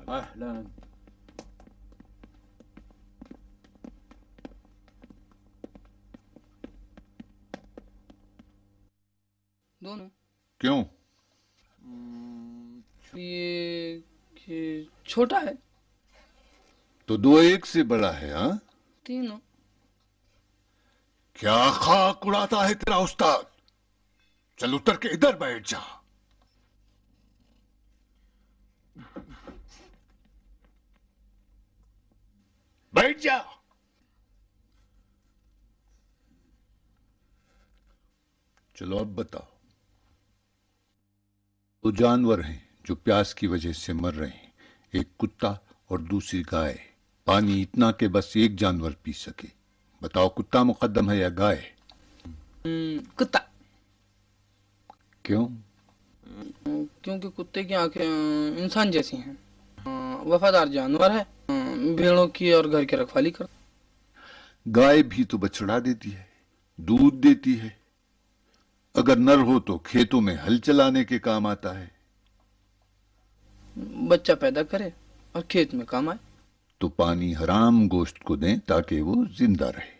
أهلا. دونوں کیوں؟ یہ چھوٹا ہے تو دو ایک سے بڑا ہے ہاں؟ تینوں. کیا خاک اڑاتا ہے تیرا استاد؟ چل اتر کے ادھر بیٹھ جا. بیٹھ جا. چلو اب بتاؤ. دو جانور ہیں جو پیاس کی وجہ سے مر رہے ہیں، ایک کتا اور دوسری گائے. پانی اتنا کہ بس ایک جانور پی سکے. بتاؤ کتا مقدم ہے یا گائے؟ کتا. کیوں؟ کیونکہ کتے کی آنکھیں انسان جیسی ہیں، وفادار جانور ہے، بھیڑوں کی اور گھر کی رکھوالی کرتا. گائے بھی تو بچڑا دیتی ہے، دودھ دیتی ہے. اگر نر ہو تو کھیتوں میں ہل چلانے کے کام آتا ہے. بچہ پیدا کرے اور کھیت میں کام آئے. تو پانی حرام گوشت کو دیں تاکہ وہ زندہ رہے،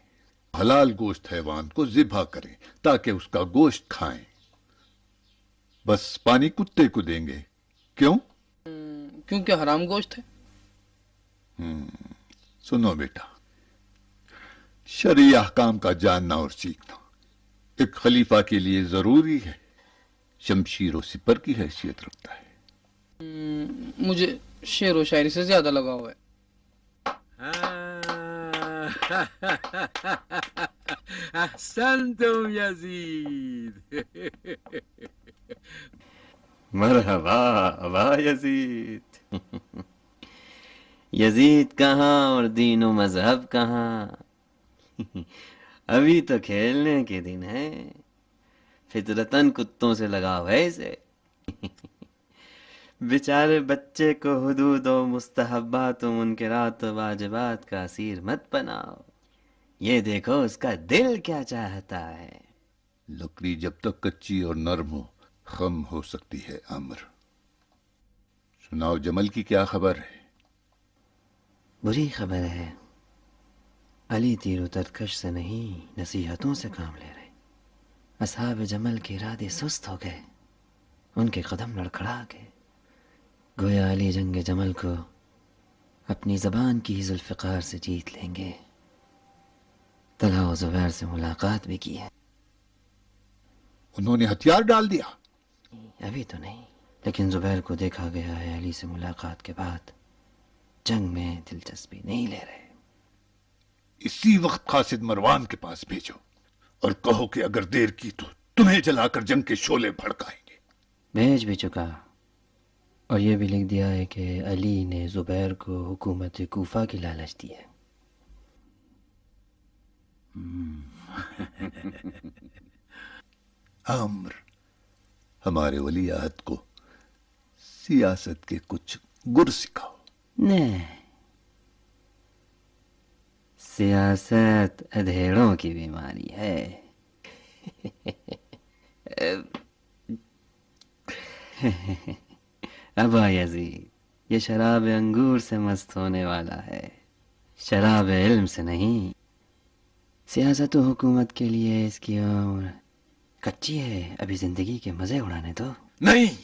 حلال گوشت حیوان کو ذبح کریں تاکہ اس کا گوشت کھائیں. بس پانی کتے کو دیں گے. کیوں؟ کیونکہ حرام گوشت ہے. سنو بیٹا، شرعی احکام کا جاننا اور سیکھنا ایک خلیفہ کے لیے ضروری ہے. شمشیر و سپر کی حیثیت رکھتا ہے. مجھے شعر و شاعری سے زیادہ لگاؤ ہے. احسنتم یزید. مرحبا ابا یزید. یزید کہاں اور دین و مذہب کہاں؟ ابھی تو کھیلنے کے دن ہے. فطرتاً کتوں سے لگاؤ ہے اسے. بیچارے بچے کو حدود و مستحبات و منکرات و واجبات کا اسیر مت بناؤ. یہ دیکھو اس کا دل کیا چاہتا ہے. لکڑی جب تک کچی اور نرم ہو خم ہو سکتی ہے. امر سناؤ، جمل کی کیا خبر ہے؟ بری خبر ہے. علی تیر و ترکش سے نہیں نصیحتوں سے کام لے رہے. اصحاب جمل کے ارادے سست ہو گئے، ان کے قدم لڑکھڑا گئے. گویا علی جنگ جمل کو اپنی زبان کی ذوالفقار سے جیت لیں گے. طلحہ و زبیر سے ملاقات بھی کی ہے. انہوں نے ہتھیار ڈال دیا؟ ابھی تو نہیں، لیکن زبیر کو دیکھا گیا ہے علی سے ملاقات کے بعد جنگ میں دلچسپی نہیں لے رہے. اسی وقت قاصد مروان کے پاس بھیجو اور کہو کہ اگر دیر کی تو تمہیں جلا کر جنگ کے شعلے بھڑکائیں گے. بھیج بھی چکا، اور یہ بھی لکھ دیا ہے کہ علی نے زبیر کو حکومت کوفہ کی لالچ دی ہے. امر ہمارے ولی عہد کو سیاست کے کچھ گر سکھاؤ. نہیں، سیاست ادھیڑوں کی بیماری ہے. ابا یزید، یہ شراب انگور سے مست ہونے والا ہے، شراب علم سے نہیں. سیاست و حکومت کے لیے اس کی عمر کچی ہے. ابھی زندگی کے مزے اڑانے دو. نہیں،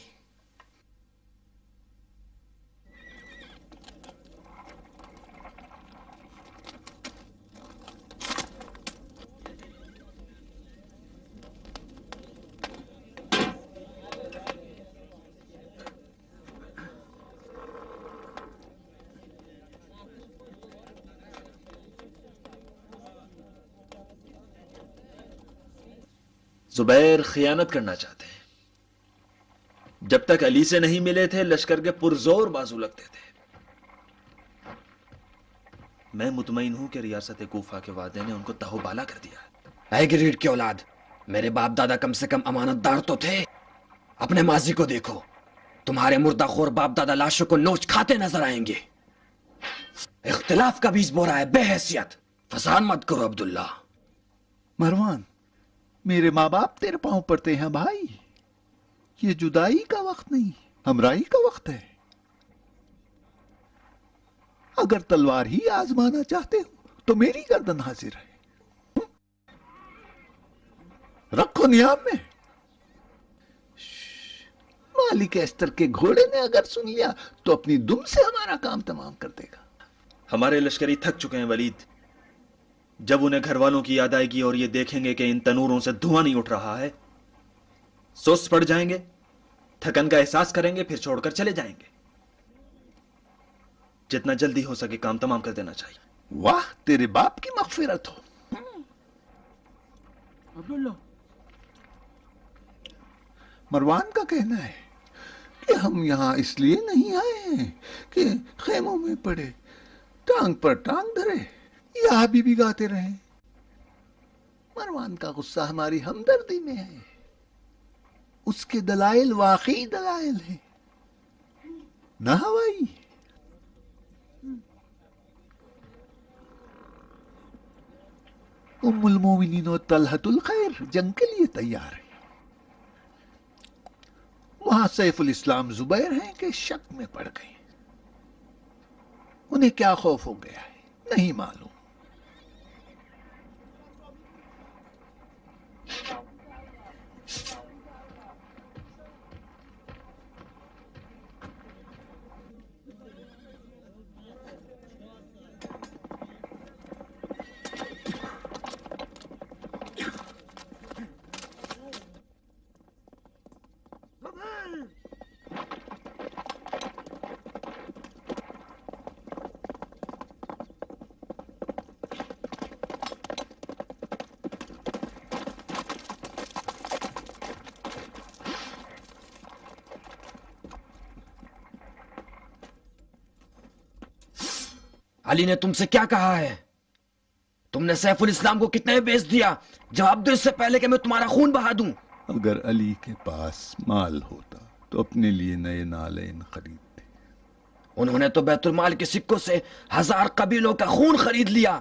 زبیر خیانت کرنا چاہتے ہیں. جب تک علی سے نہیں ملے تھے لشکر کے پرزور بازو لگتے تھے. میں مطمئن ہوں کہ ریاست کوفہ کے وعدے نے ان کو تہو بالا کر دیا. اے گریڈ کی اولاد، میرے باپ دادا کم سے کم امانت دار تو تھے. اپنے ماضی کو دیکھو، تمہارے مردہ خور باپ دادا لاشوں کو نوچ کھاتے نظر آئیں گے. اختلاف کا بیج بو رہا ہے بے حیثیت. فسان مت کرو عبداللہ. مروان، میرے ماں باپ تیرے پاؤں پڑتے ہیں بھائی. یہ جدائی کا وقت نہیں، ہمراہی کا وقت ہے. اگر تلوار ہی آزمانا چاہتے ہو تو میری گردن حاضر ہے. رکھو نیام میں. مالک استر کے گھوڑے نے اگر سن لیا تو اپنی دم سے ہمارا کام تمام کر دے گا. ہمارے لشکری تھک چکے ہیں ولید. جب انہیں گھر والوں کی یاد آئے گی اور یہ دیکھیں گے کہ ان تنوروں سے دھواں نہیں اٹھ رہا ہے، سست پڑ جائیں گے، تھکن کا احساس کریں گے، پھر چھوڑ کر چلے جائیں گے. جتنا جلدی ہو سکے کام تمام کر دینا چاہیے. واہ، تیرے باپ کی مغفرت ہو. مروان کا کہنا ہے کہ ہم یہاں اس لیے نہیں آئے ہیں کہ خیموں میں پڑے ٹانگ پر ٹانگ دھرے یا بھی گاتے رہیں. مروان کا غصہ ہماری ہمدردی میں ہے. اس کے دلائل واقعی دلائل ہیں، نہ ہوائی. ام المومنین و طلحۃ الخیر جنگ کے لیے تیار ہیں. وہاں سیف الاسلام زبیر ہیں کہ شک میں پڑ گئے. انہیں کیا خوف ہو گیا ہے نہیں معلوم. علی نے تم سے کیا کہا ہے؟ تم نے سیف الاسلام کو کتنے بیچ دیا؟ جواب دو اس سے پہلے کہ میں تمہارا خون بہا دوں. اگر علی کے پاس مال ہوتا تو اپنے لیے نئے نالین خریدتے. انہوں نے تو بیت المال کے سکوں سے 1000 قبیلوں کا خون خرید لیا.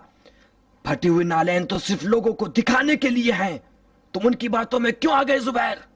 پھٹی ہوئی نالین تو صرف لوگوں کو دکھانے کے لیے ہیں. تم ان کی باتوں میں کیوں آ گئے زبیر؟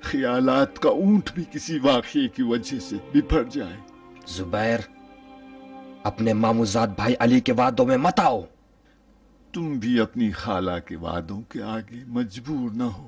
خیالات کا اونٹ بھی کسی واقعے کی وجہ سے بپھر جائے. زبیر، اپنے ماموزاد بھائی علی کے وعدوں میں مت آؤ. تم بھی اپنی خالہ کے وعدوں کے آگے مجبور نہ ہو.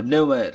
ابن عمیر،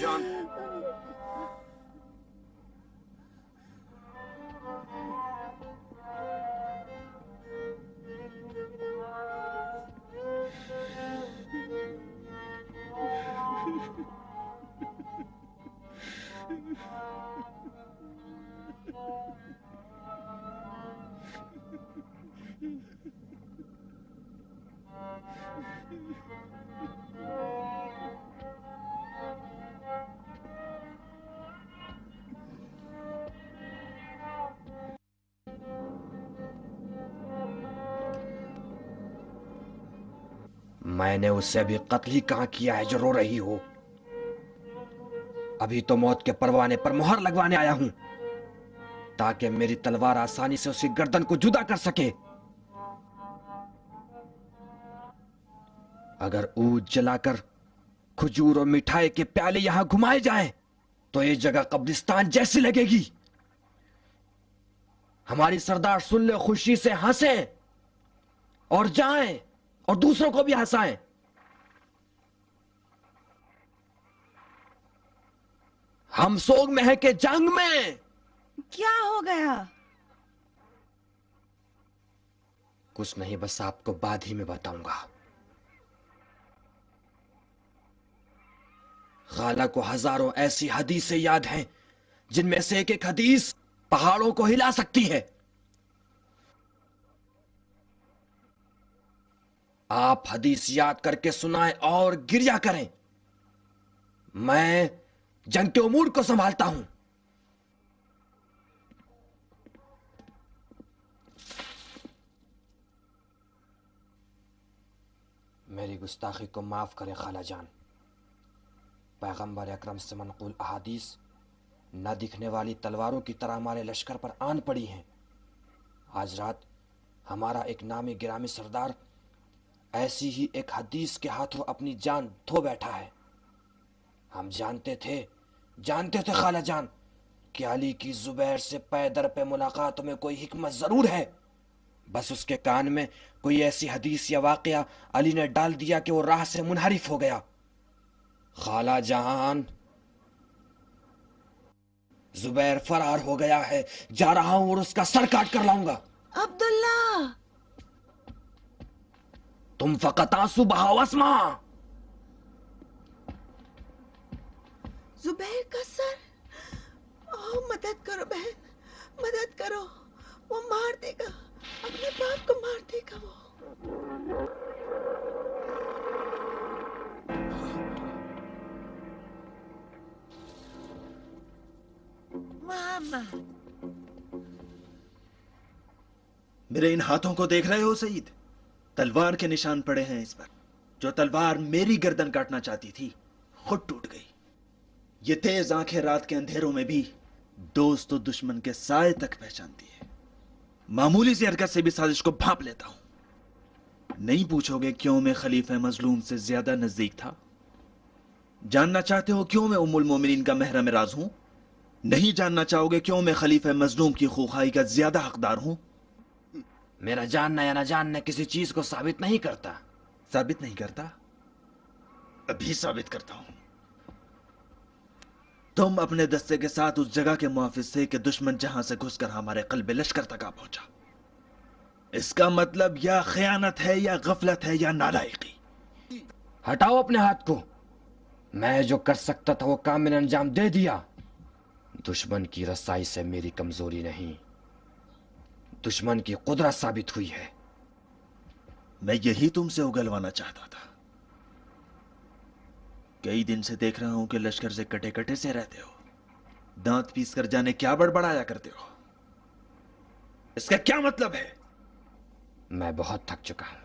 جان. میں نے اسے ابھی قتل ہی کہاں کیا ہے جو رو رہی ہو. ابھی تو موت کے پروانے پر مہر لگوانے آیا ہوں تاکہ میری تلوار آسانی سے اس کی گردن کو جدا کر سکے. اگر اود جلا کر کھجور اور مٹھائی کے پیالے یہاں گھمائے جائیں تو یہ جگہ قبرستان جیسی لگے گی. ہماری سردار سن لے خوشی سے ہنسیں اور جائیں اور دوسروں کو بھی ہنسائیں. ہم سوگ میں ہیں کہ جنگ میں. کیا ہو گیا؟ کچھ نہیں، بس آپ کو بعد ہی میں بتاؤں گا. خالہ کو ہزاروں ایسی حدیثیں یاد ہیں جن میں سے ایک ایک حدیث پہاڑوں کو ہلا سکتی ہے. آپ حدیث یاد کر کے سنائیں اور گریا کریں. میں جنگ کے امور کو سنبھالتا ہوں. میری گستاخی کو معاف کریں خالہ جان. پیغمبر اکرم سے منقول احادیث نہ دکھنے والی تلواروں کی طرح ہمارے لشکر پر آن پڑی ہیں. آج رات ہمارا ایک نامی گرامی سردار ایسی ہی ایک حدیث کے ہاتھوں اپنی جان دھو بیٹھا ہے. ہم جانتے تھے خالہ جان کہ علی کی زبیر سے پے در پہ ملاقات میں کوئی حکمت ضرور ہے. بس اس کے کان میں کوئی ایسی حدیث یا واقعہ علی نے ڈال دیا کہ وہ راہ سے منحرف ہو گیا. خالہ جان، زبیر فرار ہو گیا ہے. جا رہا ہوں اور اس کا سر کاٹ کر لاؤں گا. عبداللہ! تم فقط آنسو بہاؤ اسما. زبیر کا سر! اوہ مدد کرو بہن، مدد کرو. وہ مار دے گا، اپنے باپ کو مار دے گا وہ. میرے ان ہاتھوں کو دیکھ رہے ہو سعید؟ تلوار کے نشان پڑے ہیں اس پر. جو تلوار میری گردن کاٹنا چاہتی تھی خود ٹوٹ گئی. یہ تیز آنکھیں رات کے اندھیروں میں بھی دوست و دشمن کے سائے تک پہچانتی ہے. معمولی سی حرکت سے بھی سازش کو بھانپ لیتا ہوں. نہیں پوچھو گے کیوں میں خلیفہ مظلوم سے زیادہ نزدیک تھا؟ جاننا چاہتے ہو کیوں میں ام المومنین کا محرم راز ہوں؟ نہیں جاننا چاہو گے کیوں میں خلیفہ مظلوم کی خوخائی کا زیادہ حقدار ہوں؟ میرا جاننا یا نہ جاننا کسی چیز کو ثابت نہیں کرتا. ثابت نہیں کرتا؟ ابھی ثابت کرتا ہوں. تم اپنے دستے کے ساتھ اس جگہ کے محافظ تھے کہ دشمن جہاں سے گھس کر ہمارے قلب لشکر تک آ پہنچا. اس کا مطلب یا خیانت ہے یا غفلت ہے یا نالائقی. ہٹاؤ اپنے ہاتھ کو. میں جو کر سکتا تھا وہ کام میں نے انجام دے دیا. دشمن کی رسائی سے میری کمزوری نہیں، دشمن کی قدرت ثابت ہوئی ہے. میں یہی تم سے اگلوانا چاہتا تھا. کئی دن سے دیکھ رہا ہوں کہ لشکر سے کٹے کٹے سے رہتے ہو. دانت پیس کر جانے کیا بڑبڑایا کرتے ہو. اس کا کیا مطلب ہے؟ میں بہت تھک چکا ہوں.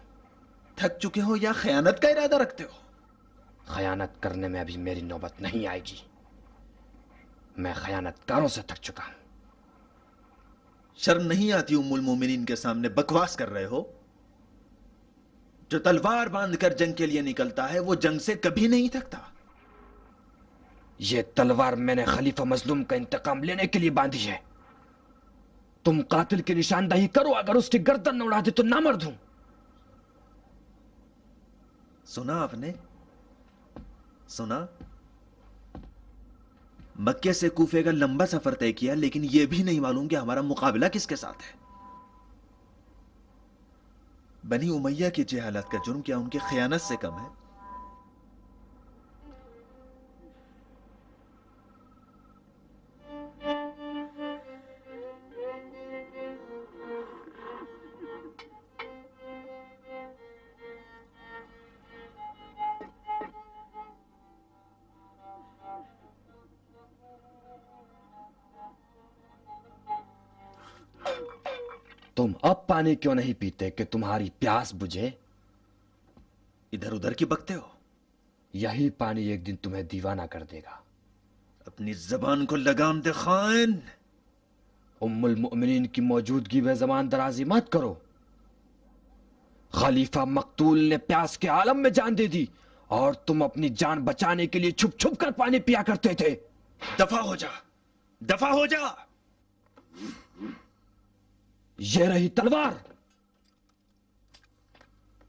تھک چکے ہو یا خیانت کا ارادہ رکھتے ہو؟ خیانت کرنے میں ابھی میری نوبت نہیں آئے گی. میں خیانت کاروں سے تھک چکا ہوں. شرم نہیں آتی ام المومنین کے سامنے بکواس کر رہے ہو؟ جو تلوار باندھ کر جنگ کے لیے نکلتا ہے وہ جنگ سے کبھی نہیں تھکتا. یہ تلوار میں نے خلیفہ مظلوم کا انتقام لینے کے لیے باندھی ہے. تم قاتل کی نشاندہی کرو، اگر اس کی گردن نہ اڑا دے تو نامرد ہوں. سنا آپ نے؟ سنا؟ مکے سے کوفے کا لمبا سفر طے کیا لیکن یہ بھی نہیں معلوم کہ ہمارا مقابلہ کس کے ساتھ ہے. بنی امیہ کی جہالت کا جرم کیا ان کی خیانت سے کم ہے؟ تم اب پانی کیوں نہیں پیتے کہ تمہاری پیاس بجھے؟ ادھر ادھر کی بکتے ہو. یہی پانی ایک دن تمہیں دیوانہ کر دے گا. اپنی زبان کو لگام دے خائن. ام المؤمنین کی موجودگی میں زبان درازی مت کرو. خلیفہ مقتول نے پیاس کے عالم میں جان دے دی اور تم اپنی جان بچانے کے لیے چھپ چھپ کر پانی پیا کرتے تھے. دفع ہو جا، دفع ہو جا. یہ رہی تلوار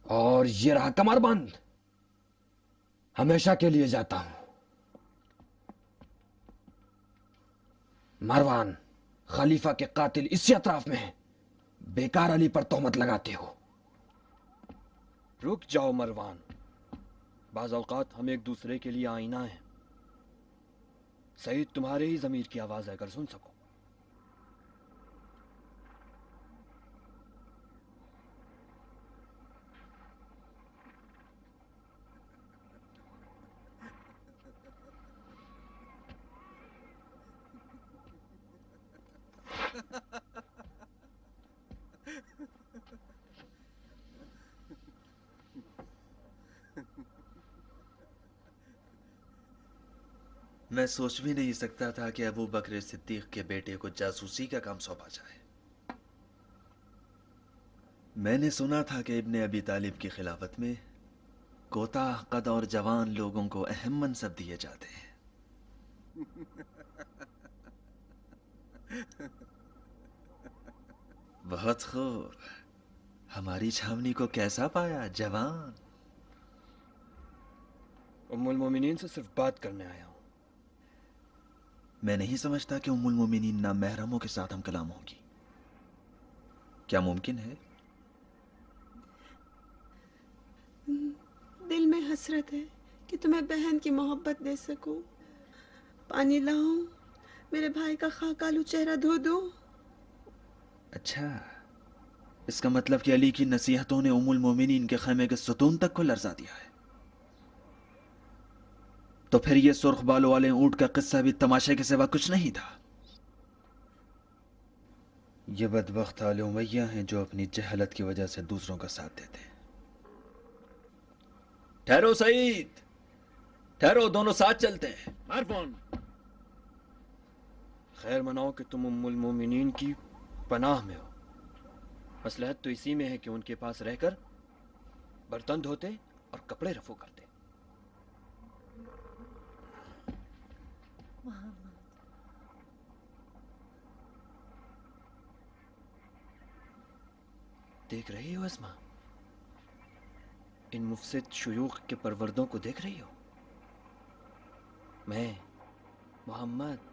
اور یہ رہا کمر بند. ہمیشہ کے لیے جاتا ہوں. مروان، خلیفہ کے قاتل اسی اطراف میں ہیں. بیکار علی پر تہمت لگاتے ہو. رک جاؤ مروان. بعض اوقات ہم ایک دوسرے کے لیے آئینہ ہیں. سعید تمہارے ہی ضمیر کی آواز اگر سن سکو. میں سوچ بھی نہیں سکتا تھا کہ ابو بکر صدیق کے بیٹے کو جاسوسی کا کام سونپا جائے. میں نے سنا تھا کہ ابن ابی طالب کی خلافت میں کوتاہ قد اور جوان لوگوں کو اہم منصب دیے جاتے ہیں. بہت خوب. ہماری چھاونی کو کیسا پایا جوان؟ ام المومنین سے صرف بات کرنے آیا ہوں. میں نہیں سمجھتا کہ ام المومنین نامحرموں کے ساتھ ہم کلام ہوگی. کیا ممکن ہے؟ دل میں حسرت ہے کہ تمہیں بہن کی محبت دے سکوں. پانی لاؤں؟ میرے بھائی کا خاک آلو چہرہ دھو دو. اچھا، اس کا مطلب کہ علی کی نصیحتوں نے ام المومنین کے خیمے کے ستون تک کو لرزا دیا ہے. تو پھر یہ سرخ بالوں والے اونٹ کا قصہ بھی تماشے کے سوا کچھ نہیں تھا. یہ بدبخت آل امیہ ہیں جو اپنی جہالت کی وجہ سے دوسروں کا ساتھ دیتے ہیں. ٹھہرو سعید، ٹھہرو، دونوں ساتھ چلتے ہیں. مروان، خیر مناؤ کہ تم ام المومنین کی پناہ میں ہو. مصلحت تو اسی میں ہے کہ ان کے پاس رہ کر برتن دھوتے اور کپڑے رفو کرتے. دیکھ رہی ہو اسما؟ ان مفسد شیوخ کے پروردوں کو دیکھ رہی ہو؟ میں، محمد،